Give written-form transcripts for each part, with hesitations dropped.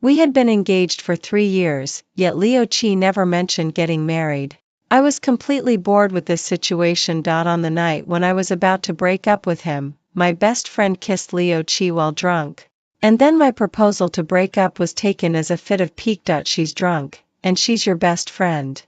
We had been engaged for 3 years, yet Liu Qi never mentioned getting married. I was completely bored with this situation. On the night when I was about to break up with him, my best friend kissed Liu Qi while drunk. And then my proposal to break up was taken as a fit of pique. She's drunk, and she's your best friend.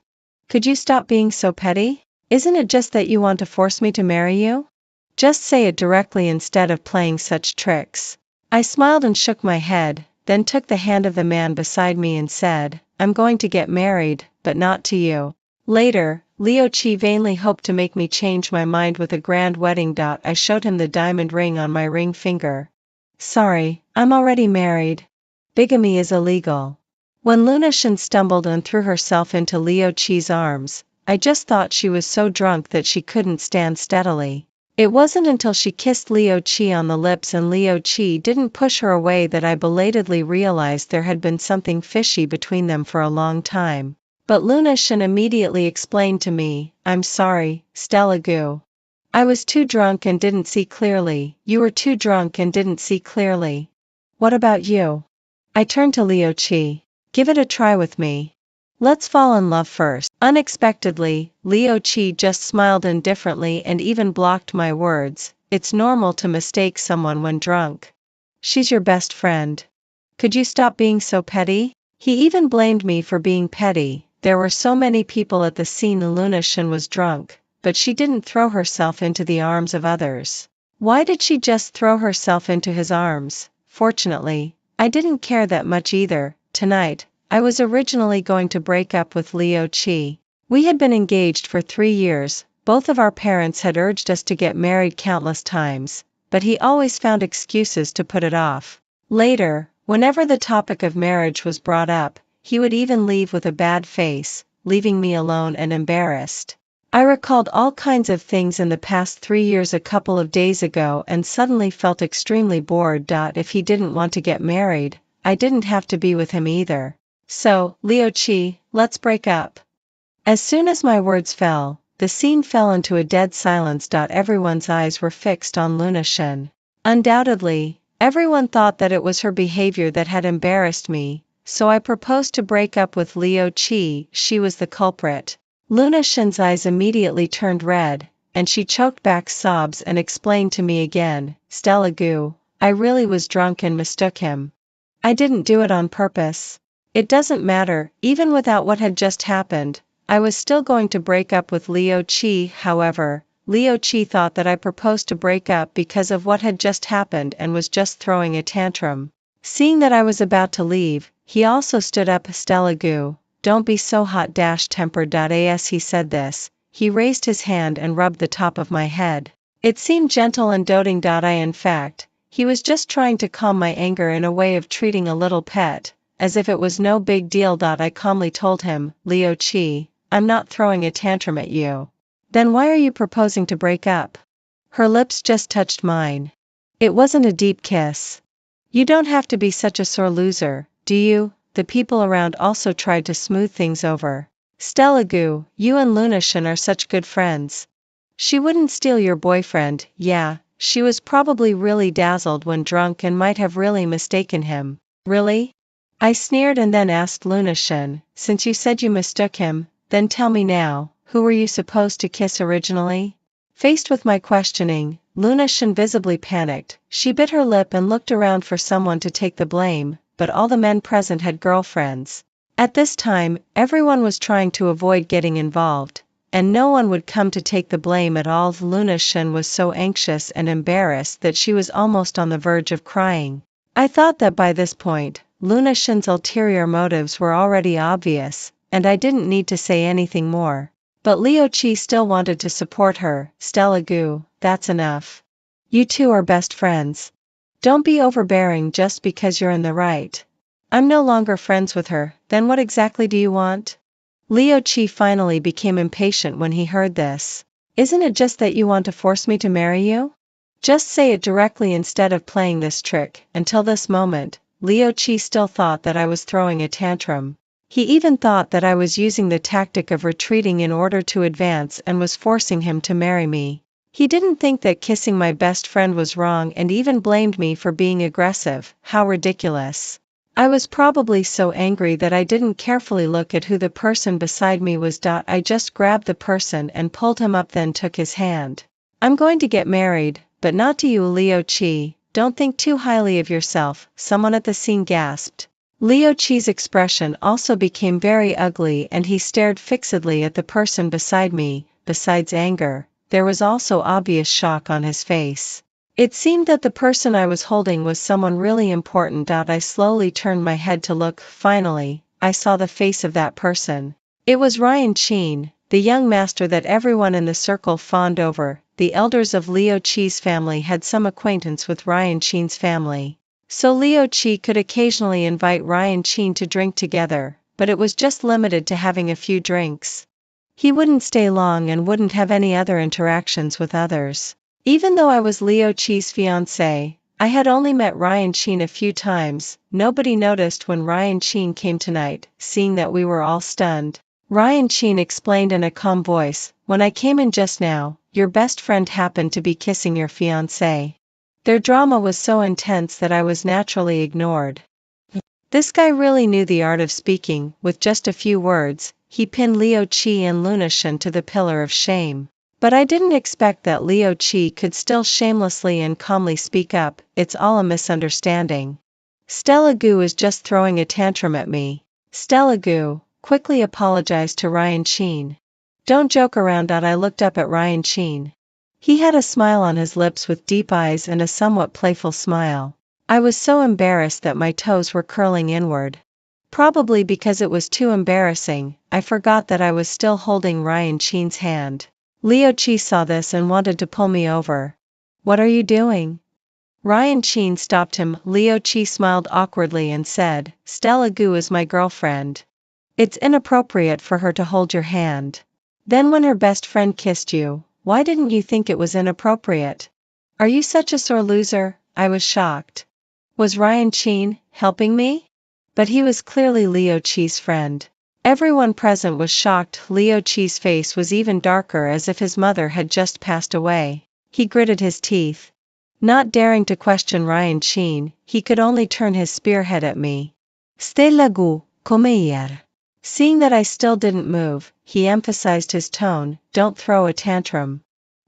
Could you stop being so petty? Isn't it just that you want to force me to marry you? Just say it directly instead of playing such tricks. I smiled and shook my head, then took the hand of the man beside me and said, I'm going to get married, but not to you. Later, Liu Qi vainly hoped to make me change my mind with a grand wedding. I showed him the diamond ring on my ring finger. Sorry, I'm already married. Bigamy is illegal. When Lunashin stumbled and threw herself into Liu Qi's arms, I just thought she was so drunk that she couldn't stand steadily. It wasn't until she kissed Liu Qi on the lips and Liu Qi didn't push her away that I belatedly realized there had been something fishy between them for a long time. But Lunashin immediately explained to me, I'm sorry, Stella Gu. I was too drunk and didn't see clearly. You were too drunk and didn't see clearly. What about you? I turned to Liu Qi. Give it a try with me. Let's fall in love first. Unexpectedly, Liu Qi just smiled indifferently and even blocked my words. It's normal to mistake someone when drunk. She's your best friend. Could you stop being so petty? He even blamed me for being petty. There were so many people at the scene. Lunashin was drunk, but she didn't throw herself into the arms of others. Why did she just throw herself into his arms? Fortunately, I didn't care that much either. Tonight, I was originally going to break up with Liu Qi. We had been engaged for 3 years, both of our parents had urged us to get married countless times, but he always found excuses to put it off. Later, whenever the topic of marriage was brought up, he would even leave with a bad face, leaving me alone and embarrassed. I recalled all kinds of things in the past 3 years a couple of days ago and suddenly felt extremely bored. If he didn't want to get married, I didn't have to be with him either. So, Liu Qi, let's break up. As soon as my words fell, the scene fell into a dead silence. Everyone's eyes were fixed on Lunashin. Undoubtedly, everyone thought that it was her behavior that had embarrassed me, so I proposed to break up with Liu Qi. She was the culprit. Lunashin's eyes immediately turned red, and she choked back sobs and explained to me again, Stella Gu, I really was drunk and mistook him. I didn't do it on purpose. It doesn't matter, even without what had just happened, I was still going to break up with Liu Qi. However, Liu Qi thought that I proposed to break up because of what had just happened and was just throwing a tantrum. Seeing that I was about to leave, he also stood up. Stella Gu, don't be so hot-tempered. As he said this, he raised his hand and rubbed the top of my head. It seemed gentle and doting. In fact, he was just trying to calm my anger in a way of treating a little pet, as if it was no big deal. I calmly told him, Liu Qi, I'm not throwing a tantrum at you. Then why are you proposing to break up? Her lips just touched mine. It wasn't a deep kiss. You don't have to be such a sore loser, do you? The people around also tried to smooth things over. Stella Gu, you and Lunashin are such good friends. She wouldn't steal your boyfriend. Yeah, she was probably really dazzled when drunk and might have really mistaken him. Really? I sneered and then asked Lunashin, since you said you mistook him, then tell me now, who were you supposed to kiss originally? Faced with my questioning, Lunashin visibly panicked. She bit her lip and looked around for someone to take the blame, but all the men present had girlfriends. At this time, everyone was trying to avoid getting involved, and no one would come to take the blame at all. Lunashin was so anxious and embarrassed that she was almost on the verge of crying. I thought that by this point, Lunashin's ulterior motives were already obvious, and I didn't need to say anything more. But Liu Qi still wanted to support her. Stella Gu, that's enough. You two are best friends. Don't be overbearing just because you're in the right. I'm no longer friends with her, then what exactly do you want? Liu Qi finally became impatient when he heard this. Isn't it just that you want to force me to marry you? Just say it directly instead of playing this trick. Until this moment, Liu Qi still thought that I was throwing a tantrum. He even thought that I was using the tactic of retreating in order to advance and was forcing him to marry me. He didn't think that kissing my best friend was wrong and even blamed me for being aggressive. How ridiculous. I was probably so angry that I didn't carefully look at who the person beside me was. I just grabbed the person and pulled him up, then took his hand. I'm going to get married, but not to you, Leo Chi. Don't think too highly of yourself, someone at the scene gasped. Leo Chi's expression also became very ugly and he stared fixedly at the person beside me. Besides anger, there was also obvious shock on his face. It seemed that the person I was holding was someone really important. I slowly turned my head to look. Finally, I saw the face of that person. It was Ryan Chin, the young master that everyone in the circle fawned over. The elders of Leo Chi's family had some acquaintance with Ryan Chin's family. So Leo Chi could occasionally invite Ryan Chin to drink together, but it was just limited to having a few drinks. He wouldn't stay long and wouldn't have any other interactions with others. Even though I was Leo Chi's fiancé, I had only met Ryan Chin a few times. Nobody noticed when Ryan Chin came tonight, seeing that we were all stunned. Ryan Chin explained in a calm voice, "When I came in just now, your best friend happened to be kissing your fiancé." Their drama was so intense that I was naturally ignored. This guy really knew the art of speaking. With just a few words, he pinned Leo Chi and Lunashan to the pillar of shame. But I didn't expect that Leo Chi could still shamelessly and calmly speak up. "It's all a misunderstanding. Stella Gu is just throwing a tantrum at me." Stella Gu quickly apologized to Ryan Chin. "Don't joke around." I looked up at Ryan Chin. He had a smile on his lips with deep eyes and a somewhat playful smile. I was so embarrassed that my toes were curling inward. Probably because it was too embarrassing, I forgot that I was still holding Ryan Chin's hand. Leo Chi saw this and wanted to pull me over. "What are you doing?" Ryan Chin stopped him. Leo Chi smiled awkwardly and said, "Stella Gu is my girlfriend. It's inappropriate for her to hold your hand." "Then when her best friend kissed you, why didn't you think it was inappropriate? Are you such a sore loser?" I was shocked. Was Ryan Chin helping me? But he was clearly Leo Chi's friend. Everyone present was shocked. Leo Chi's face was even darker, as if his mother had just passed away. He gritted his teeth. Not daring to question Ryan Chin, he could only turn his spearhead at me. "Stella Gu, come here." Seeing that I still didn't move, he emphasized his tone, "Don't throw a tantrum.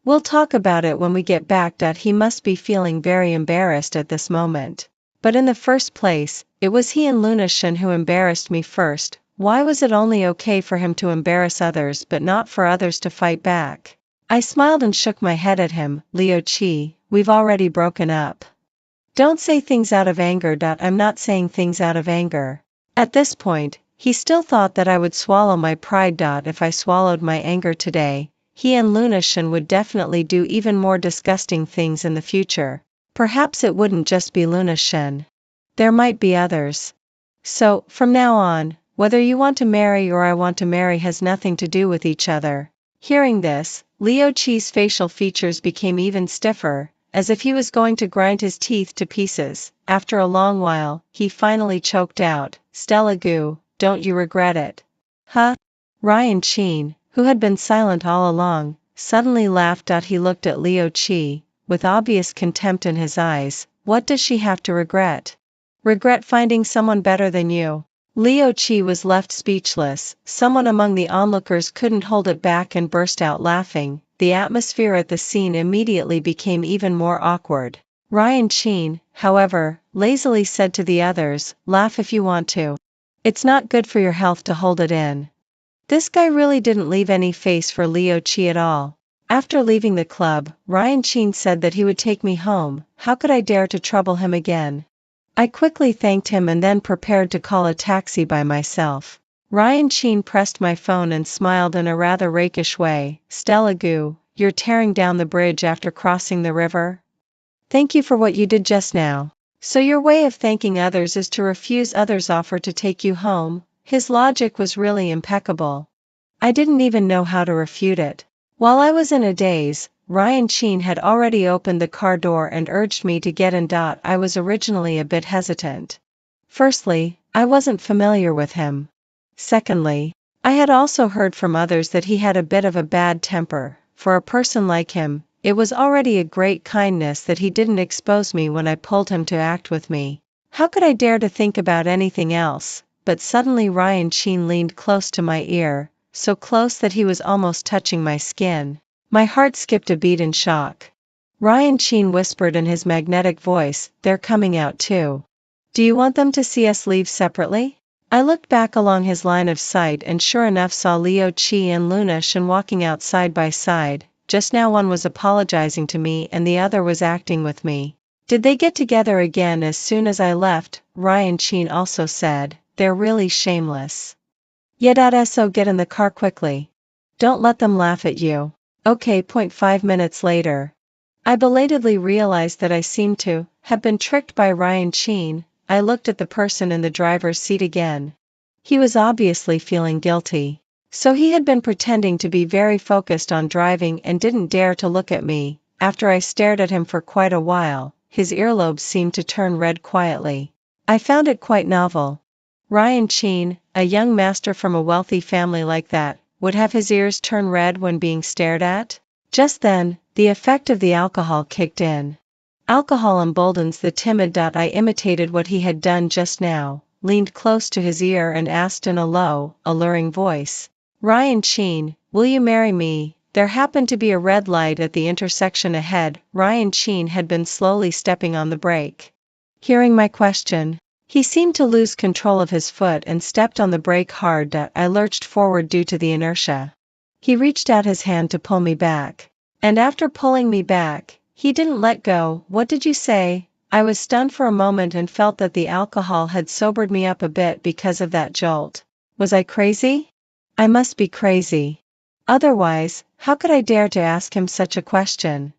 We'll talk about it when we get back." He must be feeling very embarrassed at this moment. But in the first place, it was he and Lunashan who embarrassed me first. Why was it only okay for him to embarrass others but not for others to fight back? I smiled and shook my head at him. "Leo Chi, we've already broken up. Don't say things out of anger." I'm not saying things out of anger. At this point, he still thought that I would swallow my pride. If I swallowed my anger today, he and Lunashan would definitely do even more disgusting things in the future. Perhaps it wouldn't just be Lunashan. There might be others. So, from now on, whether you want to marry or I want to marry has nothing to do with each other. Hearing this, Leo Chi's facial features became even stiffer, as if he was going to grind his teeth to pieces. After a long while, he finally choked out, "Stella Gu, don't you regret it?" "Huh?" Ryan Chin, who had been silent all along, suddenly laughed. He looked at Leo Chi, with obvious contempt in his eyes. "What does she have to regret? Regret finding someone better than you?" Leo Chi was left speechless. Someone among the onlookers couldn't hold it back and burst out laughing. The atmosphere at the scene immediately became even more awkward. Ryan Chin, however, lazily said to the others, "Laugh if you want to. It's not good for your health to hold it in." This guy really didn't leave any face for Leo Chi at all. After leaving the club, Ryan Chin said that he would take me home. How could I dare to trouble him again? I quickly thanked him and then prepared to call a taxi by myself. Ryan Chin pressed my phone and smiled in a rather rakish way. "Stella Gu, you're tearing down the bridge after crossing the river? Thank you for what you did just now. So your way of thanking others is to refuse others' offer to take you home?" His logic was really impeccable. I didn't even know how to refute it. While I was in a daze, Ryan Chin had already opened the car door and urged me to get in. I was originally a bit hesitant. Firstly, I wasn't familiar with him. Secondly, I had also heard from others that he had a bit of a bad temper. For a person like him, it was already a great kindness that he didn't expose me when I pulled him to act with me. How could I dare to think about anything else? But suddenly Ryan Sheen leaned close to my ear, so close that he was almost touching my skin. My heart skipped a beat in shock. Ryan Sheen whispered in his magnetic voice, "They're coming out too. Do you want them to see us leave separately?" I looked back along his line of sight and sure enough saw Leo Chi and Luna Shen walking out side by side. Just now one was apologizing to me and the other was acting with me. Did they get together again as soon as I left? Ryan Sheen also said, "They're really shameless." So get in the car quickly. Don't let them laugh at you. Okay. 5 minutes later. I belatedly realized that I seemed to have been tricked by Ryan Sheen. I looked at the person in the driver's seat again. He was obviously feeling guilty. So he had been pretending to be very focused on driving and didn't dare to look at me. After I stared at him for quite a while, his earlobes seemed to turn red quietly. I found it quite novel. Ryan Sheen, a young master from a wealthy family like that, would have his ears turn red when being stared at? Just then, the effect of the alcohol kicked in. Alcohol emboldens the timid. I imitated what he had done just now, leaned close to his ear and asked in a low, alluring voice, "Ryan Sheen, will you marry me?" There happened to be a red light at the intersection ahead. Ryan Sheen had been slowly stepping on the brake. Hearing my question, he seemed to lose control of his foot and stepped on the brake hard. I lurched forward due to the inertia. He reached out his hand to pull me back. And after pulling me back, he didn't let go. "What did you say?" I was stunned for a moment and felt that the alcohol had sobered me up a bit because of that jolt. Was I crazy? I must be crazy. Otherwise, how could I dare to ask him such a question?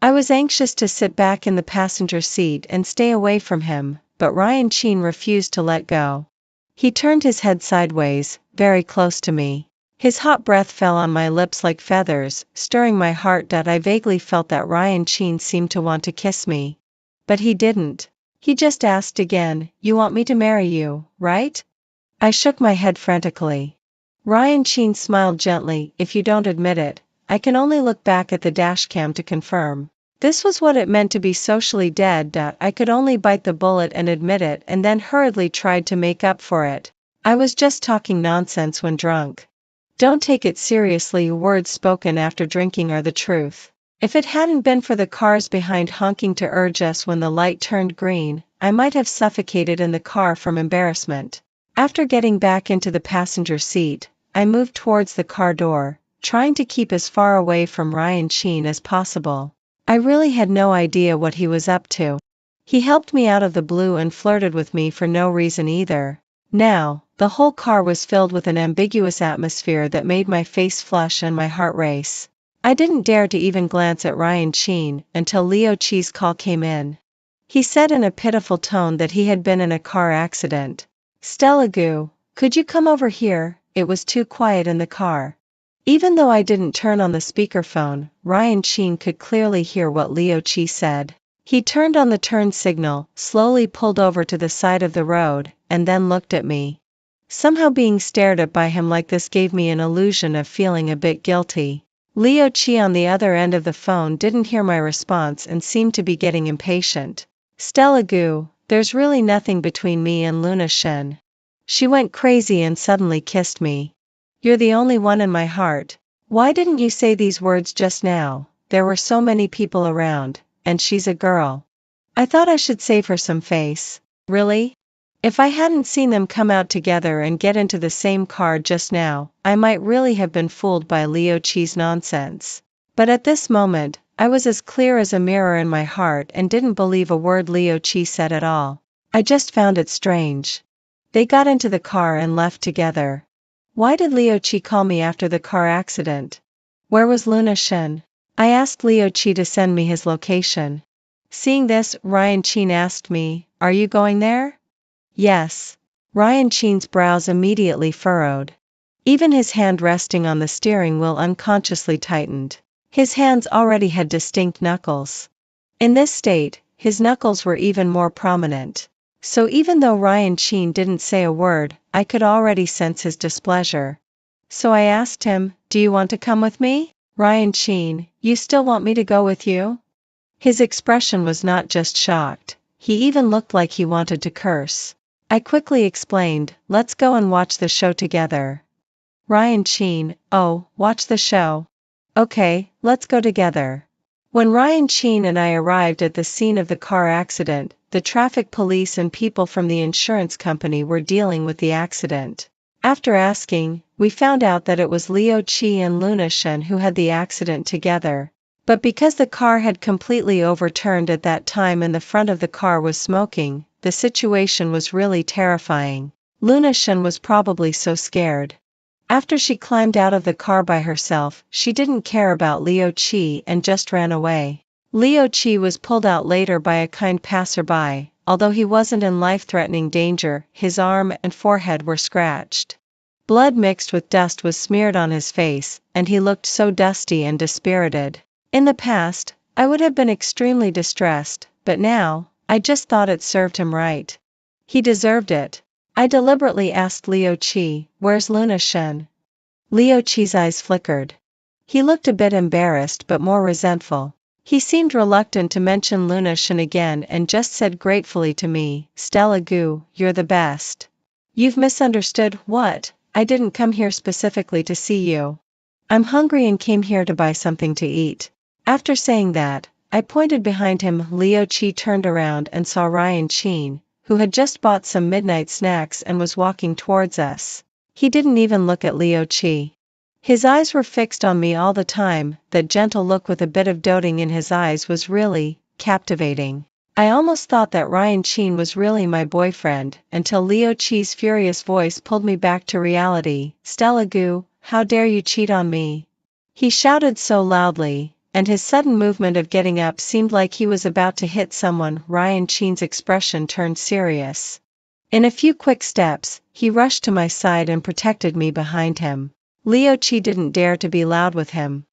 I was anxious to sit back in the passenger seat and stay away from him, but Ryan Sheen refused to let go. He turned his head sideways, very close to me. His hot breath fell on my lips like feathers, stirring my heart. I vaguely felt that Ryan Sheen seemed to want to kiss me. But he didn't. He just asked again, "You want me to marry you, right?" I shook my head frantically. Ryan Sheen smiled gently, "If you don't admit it, I can only look back at the dashcam to confirm." This was what it meant to be socially dead. I could only bite the bullet and admit it and then hurriedly tried to make up for it. I was just talking nonsense when drunk. Don't take it seriously. Words spoken after drinking are the truth. If it hadn't been for the cars behind honking to urge us when the light turned green, I might have suffocated in the car from embarrassment. After getting back into the passenger seat, I moved towards the car door, trying to keep as far away from Ryan Sheen as possible. I really had no idea what he was up to. He helped me out of the blue and flirted with me for no reason either. Now, the whole car was filled with an ambiguous atmosphere that made my face flush and my heart race. I didn't dare to even glance at Ryan Sheen until Leo Chi's call came in. He said in a pitiful tone that he had been in a car accident. "Stella Gu, could you come over here?" It was too quiet in the car. Even though I didn't turn on the speakerphone, Ryan Sheen could clearly hear what Leo Chi said. He turned on the turn signal, slowly pulled over to the side of the road, and then looked at me. Somehow being stared at by him like this gave me an illusion of feeling a bit guilty. Leo Chi on the other end of the phone didn't hear my response and seemed to be getting impatient. "Stella Gu, there's really nothing between me and Luna Shen. She went crazy and suddenly kissed me. You're the only one in my heart. Why didn't you say these words just now? There were so many people around, and she's a girl. I thought I should save her some face." Really? If I hadn't seen them come out together and get into the same car just now, I might really have been fooled by Leo Chi's nonsense. But at this moment, I was as clear as a mirror in my heart and didn't believe a word Leo Chi said at all. I just found it strange. They got into the car and left together. Why did Leo Chi call me after the car accident? Where was Luna Shen? I asked Leo Chi to send me his location. Seeing this, Ryan Sheen asked me, "Are you going there?" "Yes." Ryan Sheen's brows immediately furrowed. Even his hand resting on the steering wheel unconsciously tightened. His hands already had distinct knuckles. In this state, his knuckles were even more prominent. So even though Ryan Sheen didn't say a word, I could already sense his displeasure. So I asked him, "Do you want to come with me?" "Ryan Sheen, you still want me to go with you?" His expression was not just shocked, he even looked like he wanted to curse. I quickly explained, let's go and watch the show together. Ryan Sheen, oh, watch the show. Okay, let's go together. When Ryan Sheen and I arrived at the scene of the car accident, the traffic police and people from the insurance company were dealing with the accident. After asking, we found out that it was Leo Chi and Luna Shen who had the accident together. But because the car had completely overturned at that time and the front of the car was smoking, the situation was really terrifying. Luna Shen was probably so scared. After she climbed out of the car by herself, she didn't care about Leo Chi and just ran away. Leo Chi was pulled out later by a kind passerby. Although he wasn't in life-threatening danger, his arm and forehead were scratched. Blood mixed with dust was smeared on his face, and he looked so dusty and dispirited. In the past, I would have been extremely distressed, but now, I just thought it served him right. He deserved it. I deliberately asked Leo Chi, where's Luna Shen? Leo Chi's eyes flickered. He looked a bit embarrassed but more resentful. He seemed reluctant to mention Luna Shen again and just said gratefully to me, Stella Gu, you're the best. You've misunderstood. What? I didn't come here specifically to see you. I'm hungry and came here to buy something to eat. After saying that, I pointed behind him. Leo Chi turned around and saw Ryan Sheen, who had just bought some midnight snacks and was walking towards us. He didn't even look at Leo Chi. His eyes were fixed on me all the time. That gentle look with a bit of doting in his eyes was really captivating. I almost thought that Ryan Sheen was really my boyfriend, until Leo Chi's furious voice pulled me back to reality. Stella Gu, how dare you cheat on me? He shouted so loudly, and his sudden movement of getting up seemed like he was about to hit someone. Ryan Sheen's expression turned serious. In a few quick steps, he rushed to my side and protected me behind him. Leo Chi didn't dare to be loud with him.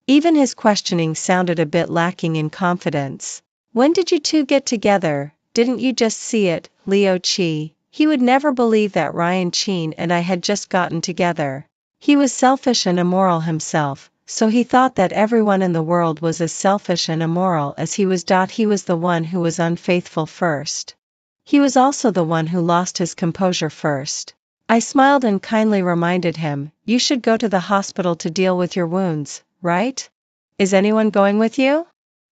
Even his questioning sounded a bit lacking in confidence. When did you two get together? Didn't you just see it, Leo Chi? He would never believe that Ryan Sheen and I had just gotten together. He was selfish and immoral himself, so he thought that everyone in the world was as selfish and immoral as he was. He was the one who was unfaithful first. He was also the one who lost his composure first. I smiled and kindly reminded him, you should go to the hospital to deal with your wounds, right? Is anyone going with you?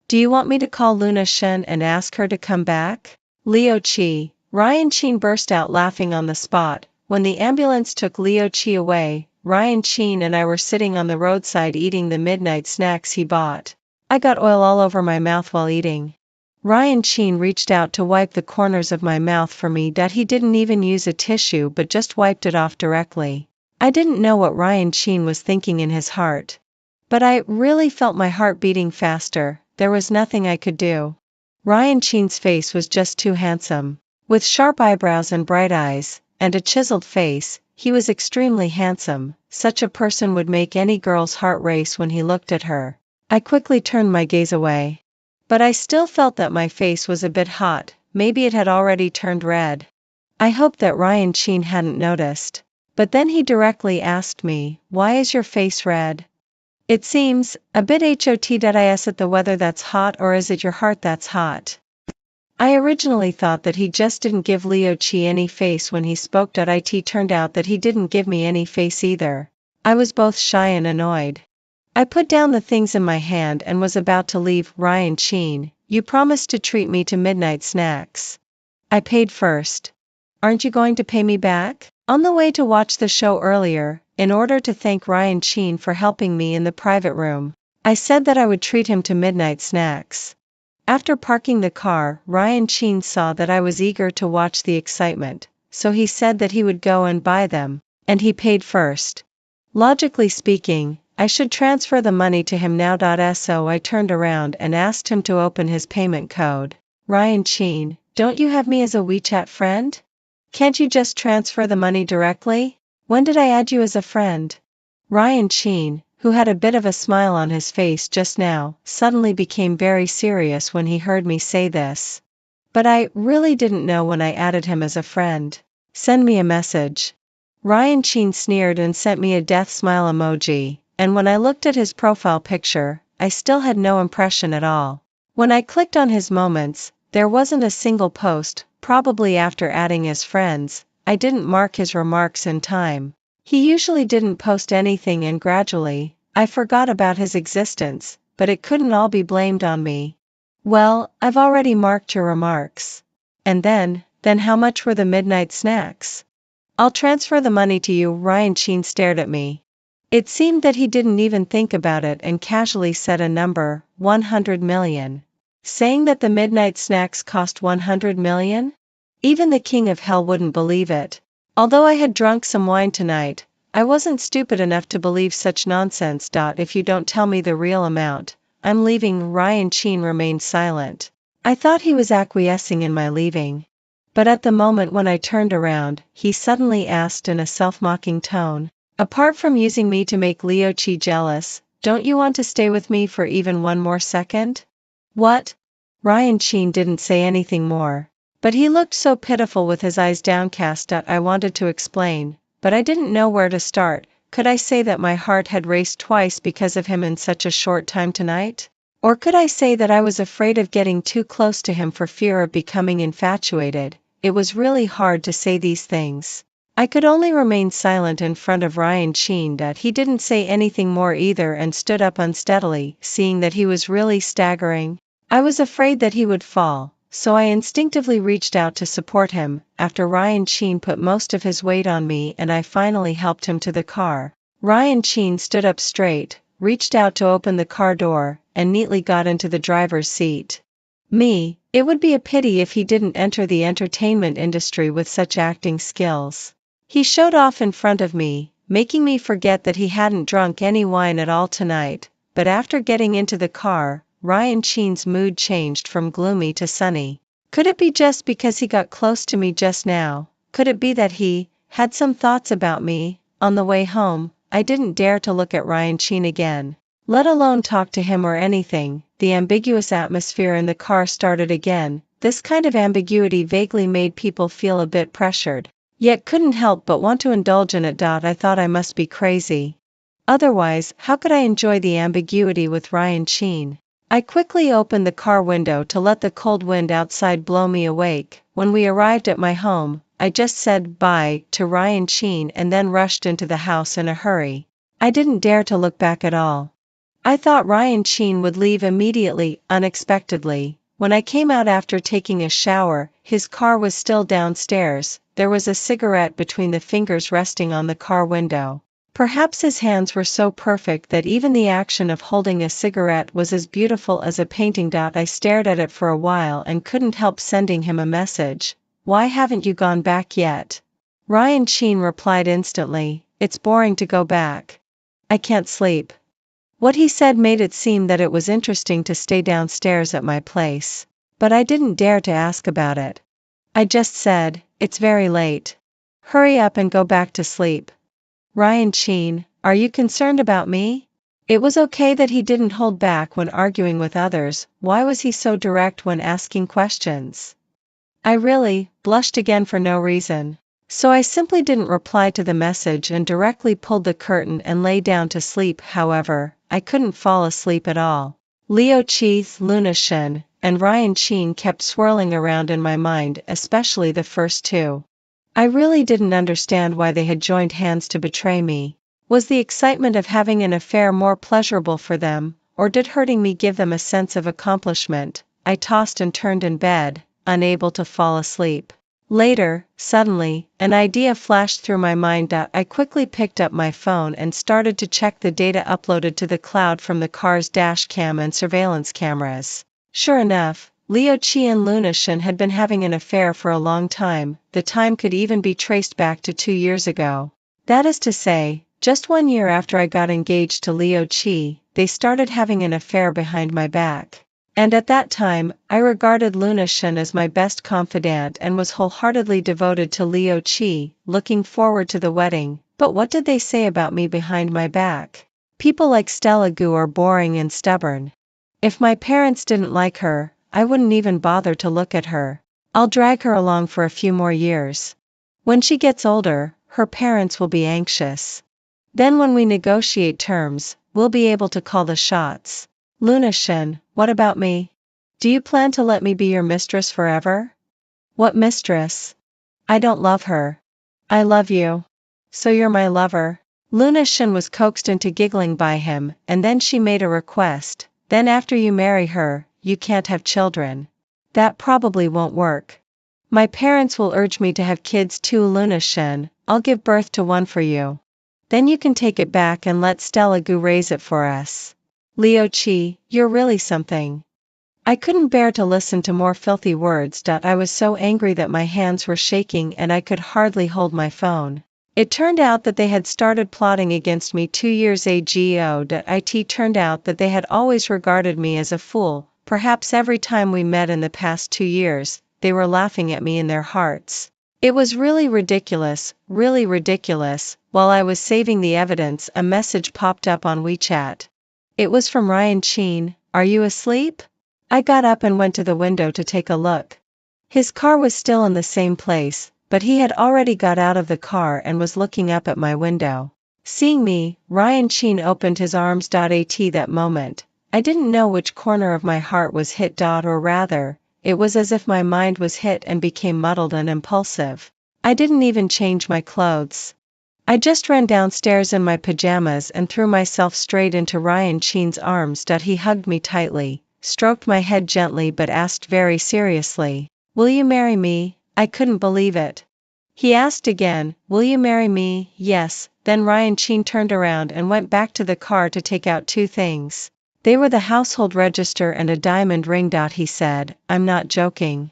Do you want me to call Luna Shen and ask her to come back? Leo Chi. Ryan Sheen burst out laughing on the spot. When the ambulance took Leo Chi away, Ryan Sheen and I were sitting on the roadside eating the midnight snacks he bought. I got oil all over my mouth while eating. Ryan Sheen reached out to wipe the corners of my mouth for me. He didn't even use a tissue but just wiped it off directly. I didn't know what Ryan Sheen was thinking in his heart. But I really felt my heart beating faster. There was nothing I could do. Ryan Sheen's face was just too handsome. With sharp eyebrows and bright eyes, and a chiseled face, he was extremely handsome. Such a person would make any girl's heart race when he looked at her. I quickly turned my gaze away. But I still felt that my face was a bit hot. Maybe it had already turned red. I hoped that Ryan Sheen hadn't noticed. But then he directly asked me, why is your face red? It seems a bit hot. Is it the weather that's hot, or is it your heart that's hot? I originally thought that he just didn't give Leo Chi any face when he spoke. It turned out that he didn't give me any face either. I was both shy and annoyed. I put down the things in my hand and was about to leave. Ryan Sheen, you promised to treat me to midnight snacks. I paid first. Aren't you going to pay me back? On the way to watch the show earlier, in order to thank Ryan Sheen for helping me in the private room, I said that I would treat him to midnight snacks. After parking the car, Ryan Sheen saw that I was eager to watch the excitement, so he said that he would go and buy them, and he paid first. Logically speaking, I should transfer the money to him now. So I turned around and asked him to open his payment code. Ryan Sheen, don't you have me as a WeChat friend? Can't you just transfer the money directly? When did I add you as a friend? Ryan Sheen, who had a bit of a smile on his face just now, suddenly became very serious when he heard me say this. But I really didn't know when I added him as a friend. Send me a message. Ryan Sheen sneered and sent me a death smile emoji, and when I looked at his profile picture, I still had no impression at all. When I clicked on his moments, There wasn't a single post, probably after adding his friends. I didn't mark his remarks in time. He usually didn't post anything, and gradually, I forgot about his existence, but it couldn't all be blamed on me. Well, I've already marked your remarks. And then how much were the midnight snacks? I'll transfer the money to you. Ryan Sheen stared at me. It seemed that he didn't even think about it and casually said a number, 100 million. Saying that the midnight snacks cost 100 million? Even the king of hell wouldn't believe it. Although I had drunk some wine tonight, I wasn't stupid enough to believe such nonsense. If you don't tell me the real amount, I'm leaving. Ryan Sheen remained silent. I thought he was acquiescing in my leaving. But at the moment when I turned around, he suddenly asked in a self-mocking tone, apart from using me to make Leo Chi jealous, don't you want to stay with me for even one more second? What? Ryan Sheen didn't say anything more. But he looked so pitiful with his eyes downcast that I wanted to explain, but I didn't know where to start. Could I say that my heart had raced twice because of him in such a short time tonight? Or could I say that I was afraid of getting too close to him for fear of becoming infatuated? It was really hard to say these things. I could only remain silent in front of Ryan Sheen. He didn't say anything more either and stood up unsteadily, seeing that he was really staggering. I was afraid that he would fall, so I instinctively reached out to support him. After Ryan Sheen put most of his weight on me and I finally helped him to the car, Ryan Sheen stood up straight, reached out to open the car door, and neatly got into the driver's seat. It would be a pity if he didn't enter the entertainment industry with such acting skills. He showed off in front of me, making me forget that he hadn't drunk any wine at all tonight, but after getting into the car, Ryan Sheen's mood changed from gloomy to sunny. Could it be just because he got close to me just now? Could it be that he had some thoughts about me? On the way home, I didn't dare to look at Ryan Sheen again, let alone talk to him or anything. The ambiguous atmosphere in the car started again. This kind of ambiguity vaguely made people feel a bit pressured, yet couldn't help but want to indulge in it. I thought I must be crazy. Otherwise, how could I enjoy the ambiguity with Ryan Sheen? I quickly opened the car window to let the cold wind outside blow me awake. When we arrived at my home, I just said bye to Ryan Sheen and then rushed into the house in a hurry. I didn't dare to look back at all. I thought Ryan Sheen would leave immediately. Unexpectedly, when I came out after taking a shower, his car was still downstairs. There was a cigarette between the fingers resting on the car window. Perhaps his hands were so perfect that even the action of holding a cigarette was as beautiful as a painting. I stared at it for a while and couldn't help sending him a message. Why haven't you gone back yet? Ryan Sheen replied instantly, it's boring to go back. I can't sleep. What he said made it seem that it was interesting to stay downstairs at my place. But I didn't dare to ask about it. I just said, it's very late. Hurry up and go back to sleep. Ryan Sheen, are you concerned about me? It was okay that he didn't hold back when arguing with others. Why was he so direct when asking questions? I really blushed again for no reason. So I simply didn't reply to the message and directly pulled the curtain and lay down to sleep. However, I couldn't fall asleep at all. Leo Chi, Luna Shen, and Ryan Sheen kept swirling around in my mind, especially the first two. I really didn't understand why they had joined hands to betray me. Was the excitement of having an affair more pleasurable for them, or did hurting me give them a sense of accomplishment? I tossed and turned in bed, unable to fall asleep. Later, suddenly, an idea flashed through my mind. I quickly picked up my phone and started to check the data uploaded to the cloud from the car's dash cam and surveillance cameras. Sure enough, Leo Chi and Luna Shen had been having an affair for a long time. The time could even be traced back to 2 years ago. That is to say, just 1 year after I got engaged to Leo Chi, they started having an affair behind my back. And at that time, I regarded Luna Shen as my best confidant and was wholeheartedly devoted to Leo Chi, looking forward to the wedding. But what did they say about me behind my back? People like Stella Gu are boring and stubborn. If my parents didn't like her, I wouldn't even bother to look at her. I'll drag her along for a few more years. When she gets older, her parents will be anxious. Then when we negotiate terms, we'll be able to call the shots. Luna Shen, what about me? Do you plan to let me be your mistress forever? What mistress? I don't love her. I love you. So you're my lover? Luna Shin was coaxed into giggling by him, and then she made a request. Then after you marry her, you can't have children. That probably won't work. My parents will urge me to have kids too, Luna Shin. I'll give birth to one for you. Then you can take it back and let Stella Gu raise it for us. Leo Chi, you're really something. I couldn't bear to listen to more filthy words. I was so angry that my hands were shaking and I could hardly hold my phone. It turned out that they had started plotting against me 2 years ago. It turned out that they had always regarded me as a fool. Perhaps every time we met in the past 2 years, they were laughing at me in their hearts. It was really ridiculous, really ridiculous. While I was saving the evidence, a message popped up on WeChat. It was from Ryan Sheen. Are you asleep? I got up and went to the window to take a look. His car was still in the same place, but he had already got out of the car and was looking up at my window. Seeing me, Ryan Sheen opened his arms. At that moment, I didn't know which corner of my heart was hit. Or rather, it was as if my mind was hit and became muddled and impulsive. I didn't even change my clothes. I just ran downstairs in my pajamas and threw myself straight into Ryan Sheen's arms. He hugged me tightly, stroked my head gently but asked very seriously, "Will you marry me?" I couldn't believe it. He asked again, "Will you marry me?" Yes. Then Ryan Sheen turned around and went back to the car to take out 2 things. They were the household register and a diamond ring. He said, "I'm not joking.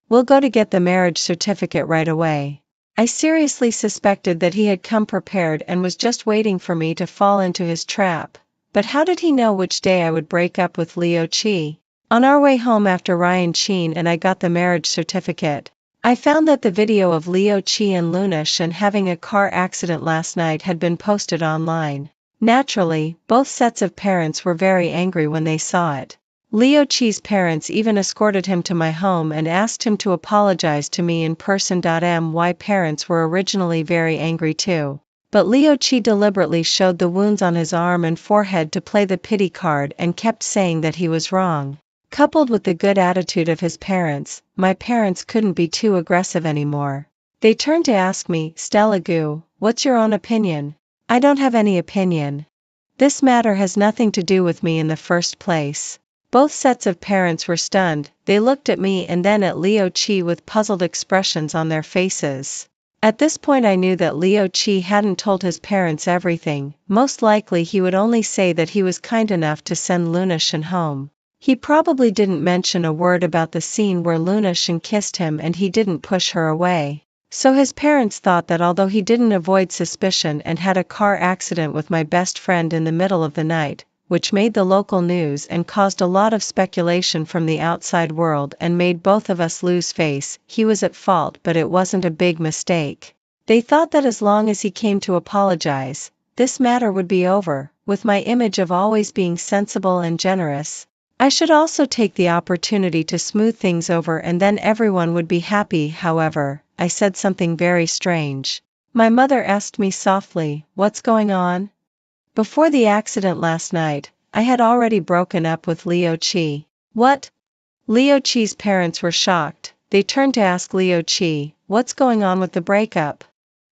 We'll go to get the marriage certificate right away." I seriously suspected that he had come prepared and was just waiting for me to fall into his trap. But how did he know which day I would break up with Leo Chi? On our way home after Ryan Sheen and I got the marriage certificate, I found that the video of Leo Chi and Luna Shin having a car accident last night had been posted online. Naturally, both sets of parents were very angry when they saw it. Leo Chi's parents even escorted him to my home and asked him to apologize to me in person. My parents were originally very angry too. But Leo Chi deliberately showed the wounds on his arm and forehead to play the pity card and kept saying that he was wrong. Coupled with the good attitude of his parents, my parents couldn't be too aggressive anymore. They turned to ask me, "Stella Gu, what's your own opinion?" I don't have any opinion. This matter has nothing to do with me in the first place. Both sets of parents were stunned. They looked at me and then at Leo Chi with puzzled expressions on their faces. At this point I knew that Leo Chi hadn't told his parents everything. Most likely he would only say that he was kind enough to send Luna Shin home. He probably didn't mention a word about the scene where Luna Shin kissed him and he didn't push her away. So his parents thought that although he didn't avoid suspicion and had a car accident with my best friend in the middle of the night, which made the local news and caused a lot of speculation from the outside world and made both of us lose face, he was at fault, but it wasn't a big mistake. They thought that as long as he came to apologize, this matter would be over. With my image of always being sensible and generous, I should also take the opportunity to smooth things over and then everyone would be happy. However, I said something very strange. My mother asked me softly, "What's going on?" Before the accident last night, I had already broken up with Leo Chi. What? Leo Chi's parents were shocked. They turned to ask Leo Chi, "What's going on with the breakup?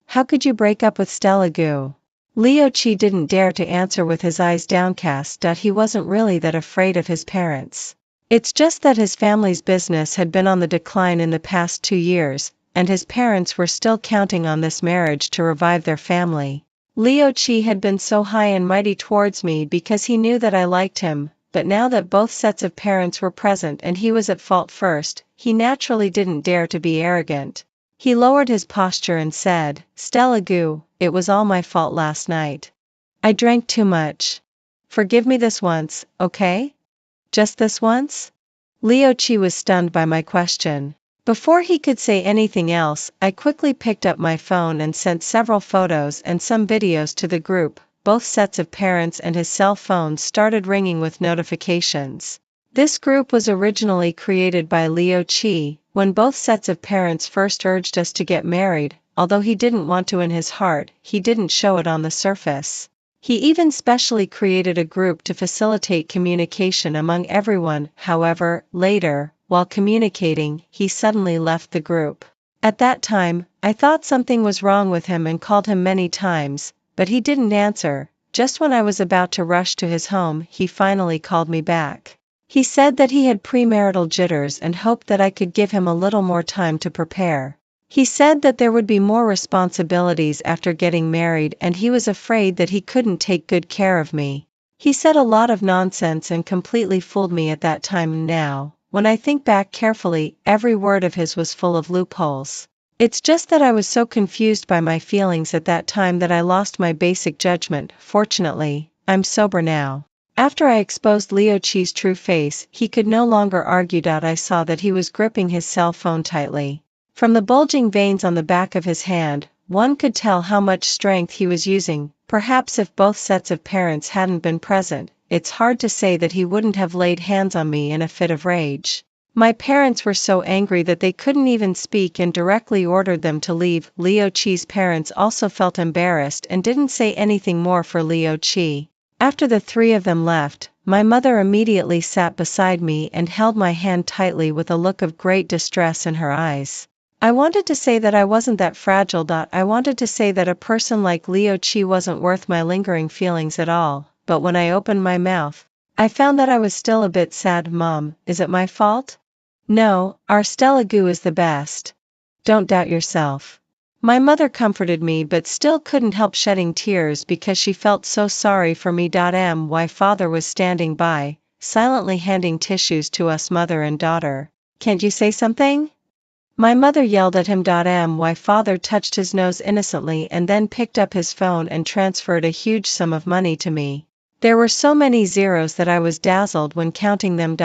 How could you break up with Stella Gu?" Leo Chi didn't dare to answer with his eyes downcast. He wasn't really that afraid of his parents. It's just that his family's business had been on the decline in the past 2 years, and his parents were still counting on this marriage to revive their family. Leo Chi had been so high and mighty towards me because he knew that I liked him, but now that both sets of parents were present and he was at fault first, he naturally didn't dare to be arrogant. He lowered his posture and said, "Stella Gu, it was all my fault last night. I drank too much. Forgive me this once, okay? Just this once?" Leo Chi was stunned by my question. Before he could say anything else, I quickly picked up my phone and sent several photos and some videos to the group. Both sets of parents and his cell phones started ringing with notifications. This group was originally created by Leo Chi, when both sets of parents first urged us to get married. Although he didn't want to in his heart, he didn't show it on the surface. He even specially created a group to facilitate communication among everyone. However, later, while communicating, he suddenly left the group. At that time, I thought something was wrong with him and called him many times, but he didn't answer. Just when I was about to rush to his home, he finally called me back. He said that he had premarital jitters and hoped that I could give him a little more time to prepare. He said that there would be more responsibilities after getting married and he was afraid that he couldn't take good care of me. He said a lot of nonsense and completely fooled me at that time. Now, when I think back carefully, every word of his was full of loopholes. It's just that I was so confused by my feelings at that time that I lost my basic judgment. Fortunately, I'm sober now. After I exposed Leo Chi's true face, he could no longer argue. I saw that he was gripping his cell phone tightly. From the bulging veins on the back of his hand, one could tell how much strength he was using. Perhaps if both sets of parents hadn't been present, it's hard to say that he wouldn't have laid hands on me in a fit of rage. My parents were so angry that they couldn't even speak and directly ordered them to leave. Leo Chi's parents also felt embarrassed and didn't say anything more for Leo Chi. After the three of them left, my mother immediately sat beside me and held my hand tightly with a look of great distress in her eyes. I wanted to say that I wasn't that fragile. I wanted to say that a person like Leo Chi wasn't worth my lingering feelings at all, but when I opened my mouth, I found that I was still a bit sad. Mom, is it my fault? No, our Stella Goo is the best. Don't doubt yourself. My mother comforted me but still couldn't help shedding tears because she felt so sorry for me. My father was standing by, silently handing tissues to us mother and daughter. Can't you say something? My mother yelled at him. My father touched his nose innocently and then picked up his phone and transferred a huge sum of money to me. There were so many zeros that I was dazzled when counting them.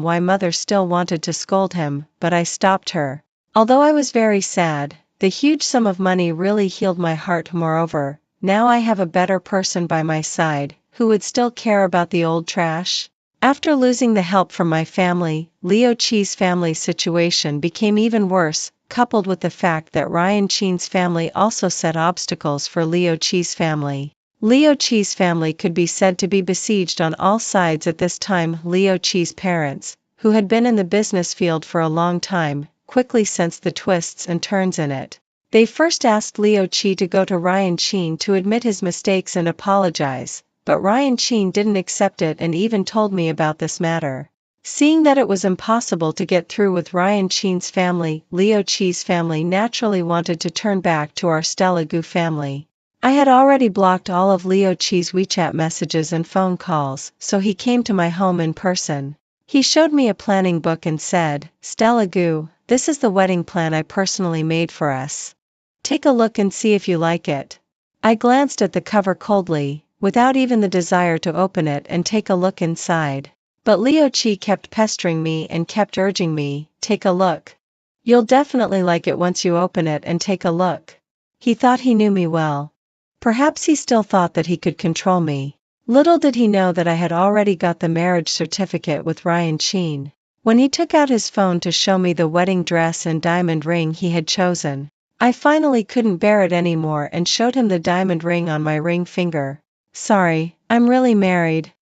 My mother still wanted to scold him, but I stopped her. Although I was very sad, the huge sum of money really healed my heart. Moreover, now I have a better person by my side, who would still care about the old trash. After losing the help from my family, Leo Chi's family situation became even worse, coupled with the fact that Ryan Chin's family also set obstacles for Leo Chi's family. Leo Chi's family could be said to be besieged on all sides at this time. Leo Chi's parents, who had been in the business field for a long time, quickly sensed the twists and turns in it. They first asked Leo Chi to go to Ryan Chin to admit his mistakes and apologize, but Ryan Chin didn't accept it and even told me about this matter. Seeing that it was impossible to get through with Ryan Chin's family, Leo Chi's family naturally wanted to turn back to our Stella Goo family. I had already blocked all of Leo Chi's WeChat messages and phone calls, so he came to my home in person. He showed me a planning book and said, "Stella Goo, this is the wedding plan I personally made for us. Take a look and see if you like it." I glanced at the cover coldly, without even the desire to open it and take a look inside. But Leo Chi kept pestering me and kept urging me, "Take a look. You'll definitely like it once you open it and take a look." He thought he knew me well. Perhaps he still thought that he could control me. Little did he know that I had already got the marriage certificate with Ryan Chin. When he took out his phone to show me the wedding dress and diamond ring he had chosen, I finally couldn't bear it anymore and showed him the diamond ring on my ring finger. "Sorry, I'm really married."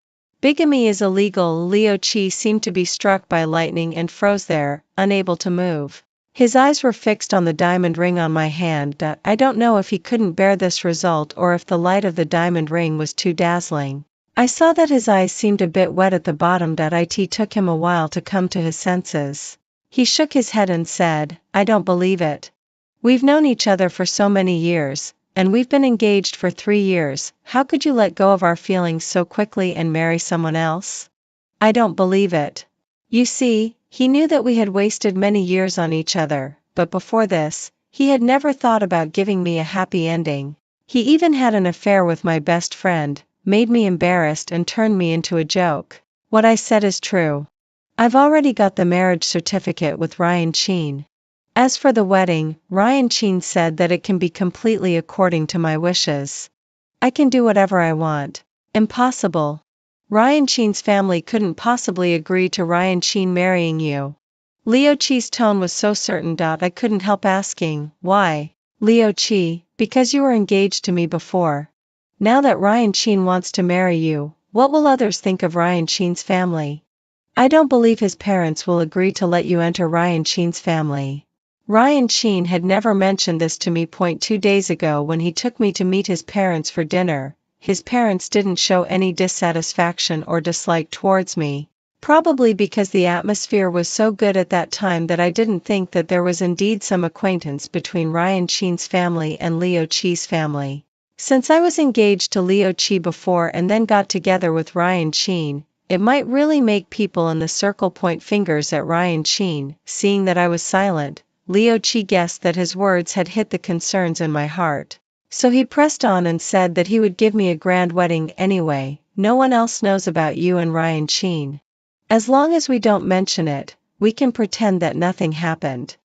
Bigamy is illegal. Leo Chi seemed to be struck by lightning and froze there, unable to move. His eyes were fixed on the diamond ring on my hand. I don't know if he couldn't bear this result or if the light of the diamond ring was too dazzling. I saw that his eyes seemed a bit wet at the bottom. It took him a while to come to his senses. He shook his head and said, "I don't believe it. We've known each other for so many years, and we've been engaged for 3 years. How could you let go of our feelings so quickly and marry someone else? I don't believe it." You see, he knew that we had wasted many years on each other, but before this, he had never thought about giving me a happy ending. He even had an affair with my best friend, made me embarrassed and turned me into a joke. What I said is true. I've already got the marriage certificate with Ryan Chin. As for the wedding, Ryan Chin said that it can be completely according to my wishes. I can do whatever I want. Impossible. Ryan Chin's family couldn't possibly agree to Ryan Chin marrying you. Leo Chi's tone was so certain. I couldn't help asking, "Why?" "Leo Chi, because you were engaged to me before." Now that Ryan Sheen wants to marry you, what will others think of Ryan Sheen's family? I don't believe his parents will agree to let you enter Ryan Sheen's family. Ryan Sheen had never mentioned this to me. 2 days ago when he took me to meet his parents for dinner, his parents didn't show any dissatisfaction or dislike towards me. Probably because the atmosphere was so good at that time that I didn't think that there was indeed some acquaintance between Ryan Sheen's family and Leo Chi's family. Since I was engaged to Leo Chi before and then got together with Ryan Sheen, it might really make people in the circle point fingers at Ryan Sheen. Seeing that I was silent, Leo Chi guessed that his words had hit the concerns in my heart. So he pressed on and said that he would give me a grand wedding anyway. No one else knows about you and Ryan Sheen. As long as we don't mention it, we can pretend that nothing happened.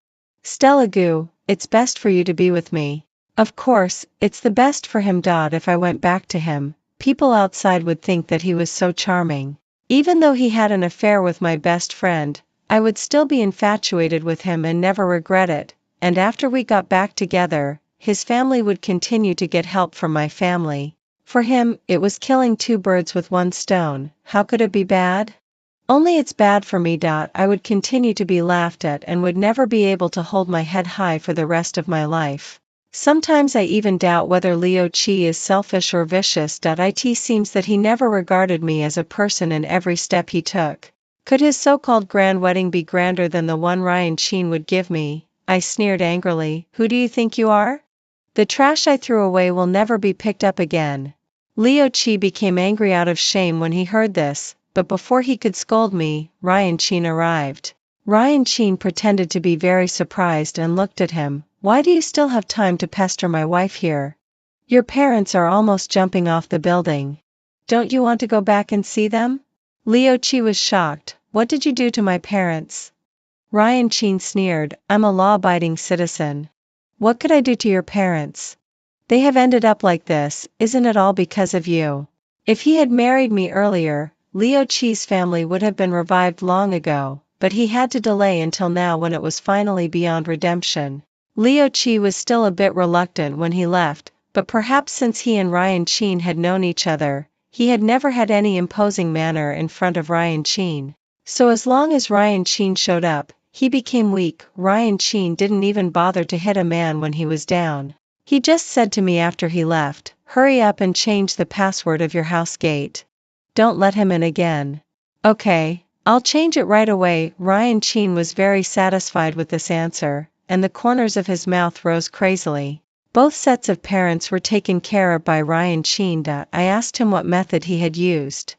Stella Gu, it's best for you to be with me. Of course, it's the best for him. If I went back to him, people outside would think that he was so charming. Even though he had an affair with my best friend, I would still be infatuated with him and never regret it, and after we got back together, his family would continue to get help from my family. For him, it was killing two birds with one stone. How could it be bad? Only it's bad for me. I would continue to be laughed at and would never be able to hold my head high for the rest of my life. Sometimes I even doubt whether Leo Chi is selfish or vicious. It seems that he never regarded me as a person in every step he took. Could his so-called grand wedding be grander than the one Ryan Sheen would give me? I sneered angrily. Who do you think you are? The trash I threw away will never be picked up again. Leo Chi became angry out of shame when he heard this, but before he could scold me, Ryan Sheen arrived. Ryan Sheen pretended to be very surprised and looked at him. Why do you still have time to pester my wife here? Your parents are almost jumping off the building. Don't you want to go back and see them? Leo Chi was shocked. What did you do to my parents? Ryan Sheen sneered. I'm a law-abiding citizen. What could I do to your parents? They have ended up like this. Isn't it all because of you? If he had married me earlier, Leo Chi's family would have been revived long ago, but he had to delay until now when it was finally beyond redemption. Leo Chi was still a bit reluctant when he left, but perhaps since he and Ryan Sheen had known each other, he had never had any imposing manner in front of Ryan Sheen. So as long as Ryan Sheen showed up, he became weak. Ryan Sheen didn't even bother to hit a man when he was down. He just said to me after he left, hurry up and change the password of your house gate. Don't let him in again. Okay, I'll change it right away. Ryan Sheen was very satisfied with this answer, and the corners of his mouth rose crazily. Both sets of parents were taken care of by Ryan Sheen. I asked him what method he had used.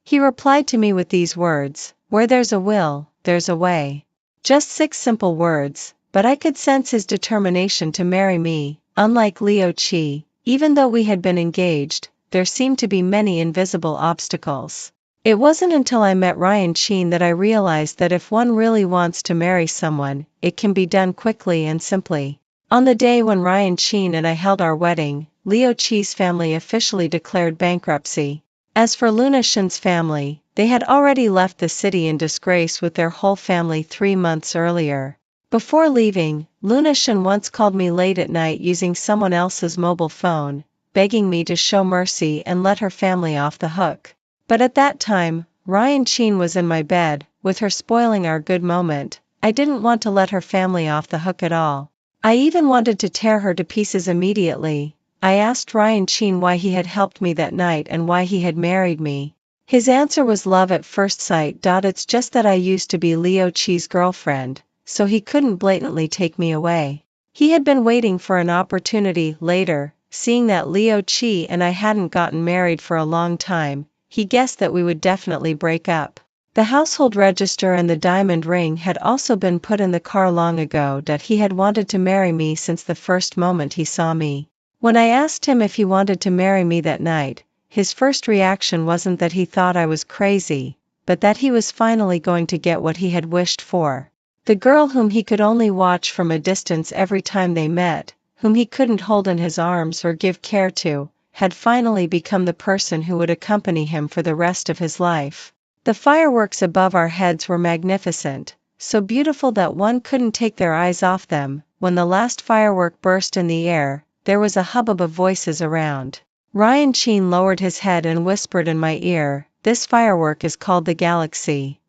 He replied to me with these words, where there's a will, there's a way. Just 6 simple words, but I could sense his determination to marry me. Unlike Leo Chi, even though we had been engaged, there seemed to be many invisible obstacles. It wasn't until I met Ryan Sheen that I realized that if one really wants to marry someone, it can be done quickly and simply. On the day when Ryan Sheen and I held our wedding, Leo Chi's family officially declared bankruptcy. As for Luna Shen's family, they had already left the city in disgrace with their whole family 3 months earlier. Before leaving, Luna Shen once called me late at night using someone else's mobile phone, begging me to show mercy and let her family off the hook. But at that time, Ryan Sheen was in my bed, with her spoiling our good moment. I didn't want to let her family off the hook at all. I even wanted to tear her to pieces immediately. I asked Ryan Sheen why he had helped me that night and why he had married me. His answer was love at first sight. It's just that I used to be Leo Chi's girlfriend, so he couldn't blatantly take me away. He had been waiting for an opportunity. Later, seeing that Leo Chi and I hadn't gotten married for a long time, he guessed that we would definitely break up. The household register and the diamond ring had also been put in the car long ago. He had wanted to marry me since the first moment he saw me. When I asked him if he wanted to marry me that night, his first reaction wasn't that he thought I was crazy, but that he was finally going to get what he had wished for. The girl whom he could only watch from a distance every time they met, whom he couldn't hold in his arms or give care to, had finally become the person who would accompany him for the rest of his life. The fireworks above our heads were magnificent, so beautiful that one couldn't take their eyes off them. When the last firework burst in the air, there was a hubbub of voices around. Ryan Sheen lowered his head and whispered in my ear, "This firework is called the galaxy.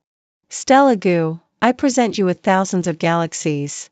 Stella Goo, I present you with thousands of galaxies.